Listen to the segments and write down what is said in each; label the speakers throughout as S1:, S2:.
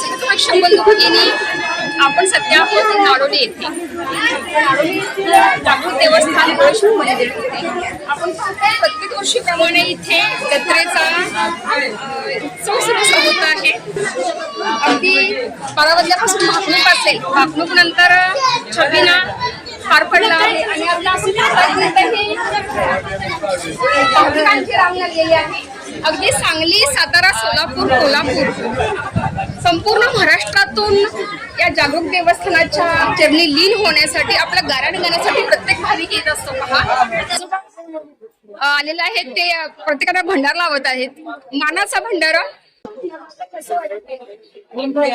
S1: प्रत्यक्ष बंधुभगिनी आपण सध्या आहोत नाडोली येथे. नाडोली जागृत देवस्थान वैष्णव मंदिर येथे आपण पाहतो प्रत्येक वर्षीप्रमाणे इथे जत्रेचा उत्सव सुरू होत आहे. अगदी 12 वाजल्यापासून भाकणूक असेल, भाकणूक नंतर छबिना पार पडला आहे आणि आपल्या भाविकांची रांग लागलेली आहे. अगदी सांगली, सातारा, सोलापूर, कोल्हापूर संपूर्ण महाराष्ट्रातून या जागरूक देवस्थानाच्या चरणी लीन होण्यासाठी आपल्या गाराण गाण्यासाठी प्रत्येक भाविक येत असतो. पहा आलेला आहे ते प्रत्येकाला भंडार लावत आहेत. मानाचा भंडारा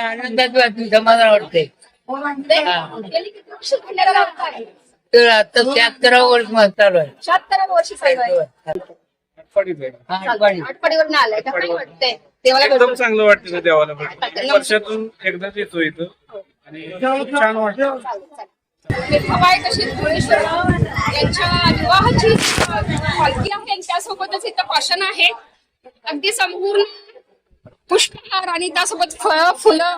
S2: आनंदात वाटते, समाधान वाटते.
S1: भंडारा लावतात
S2: तर आता 76 वर्ष चालू आहे.
S1: 76 वर्ष चालू आहे. आटपाडीवरून आलाय का? काय वाटतंय देवाला
S3: एकदम चांगलं वाटतं ना देवाला भेटून. वर्षातून एकदाच येतो इथं आणि खूप छान वाटतं.
S1: मिठाबाई कशी धुळेश्वर यांच्या विवाहाची पालखी आहे आणि त्यासोबतच इथं पाषाण आहे. अगदी संपूर्ण पुष्पहार आणि त्यासोबत फळं फुलं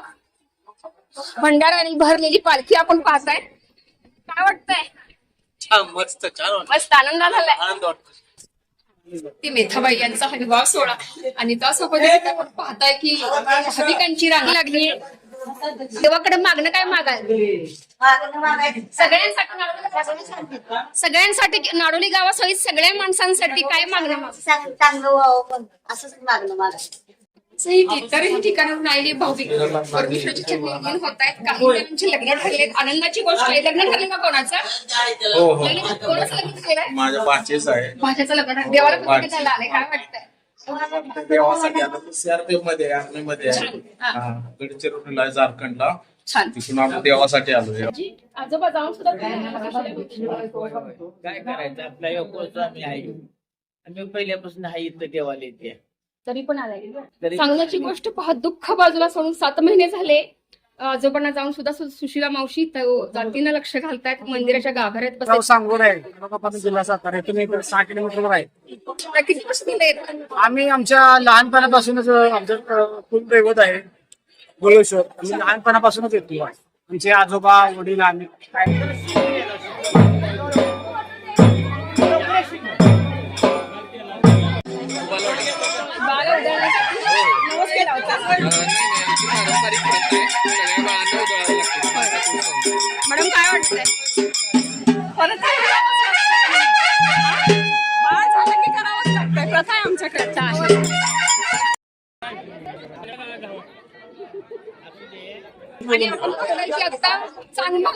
S1: भंडाराने भरलेली पालखी आपण पाहताय. काय वाटतंय?
S3: मस्त छान
S1: मस्त आनंद झालाय.
S3: आनंद वाटतो.
S1: ती मेथाबाई यांचा हा विवाह सोहळा आणि त्यासोबत आपण पाहताय की भाविकांची रांग लागली. देवाकडे मागणं काय मागाल? सगळ्यांसाठी नाडोली गावासहित सगळ्या माणसांसाठी काय मागणं
S4: चांगलं व्हावं पण असंच मागणं मागायचं.
S1: इतरही ठिकाणाहून आलेली भाविक परमेश्वराची चरणी लीन होत आहेत. काही जणांचे लग्न ठरलेत. आनंदाची गोष्ट आहे. लग्न ठरले का कोणाचं? कोणाचं लग्न ठरलंय?
S3: माझ्या भाचेच आहे.
S1: भाषेचं लग्न ठरलं. देवाला कुठे झालं आलंय? काय वाटतंय?
S3: देवासाठी आता सीआरपीएफ मध्ये आर्मीमध्ये आहे. गडचिरोलीला झारखंडला.
S1: छान.
S3: तिथून आपण देवासाठी आलोय.
S1: आजोबा जाऊन सुद्धा
S2: काय करायचं, आपला योग आम्ही आहे. आम्ही पहिल्यापासून आहे इथं देवाला येते.
S1: तरी पण आलाय. सांगण्याची गोष्ट पहा, दुःख बाजूला सोडून 7 महिने झाले आजोबांना जाऊन सुद्धा सुशीला मावशी जातीनं लक्ष घालतायत. मंदिराच्या गाभाऱ्यात बसतात.
S5: सांगून आहे जिल्हा सातारा इथून 6 किलोमीटरवर आहे.
S1: किती वर्ष दिले?
S5: आम्ही आमच्या लहानपणापासूनच आमचं कुलदैवत आहे गोलेश्वर. आम्ही लहानपणापासूनच येतो. आमचे आजोबा वडील आम्ही
S1: मॅडम काय वाटतंय? परत बाळ झालं की करावंच लागतंय. प्रथा आहे आमच्याकडे आहे. आणि आपण पाहिलं की आता चांगलं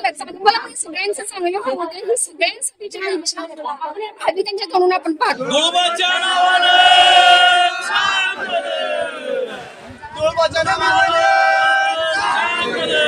S1: सगळ्यांचं चांगलं होतं. ही सगळ्यांसाठी आपण भाविकांच्या तोंडून आपण पाहतो.
S3: तुळबाच्या नावानं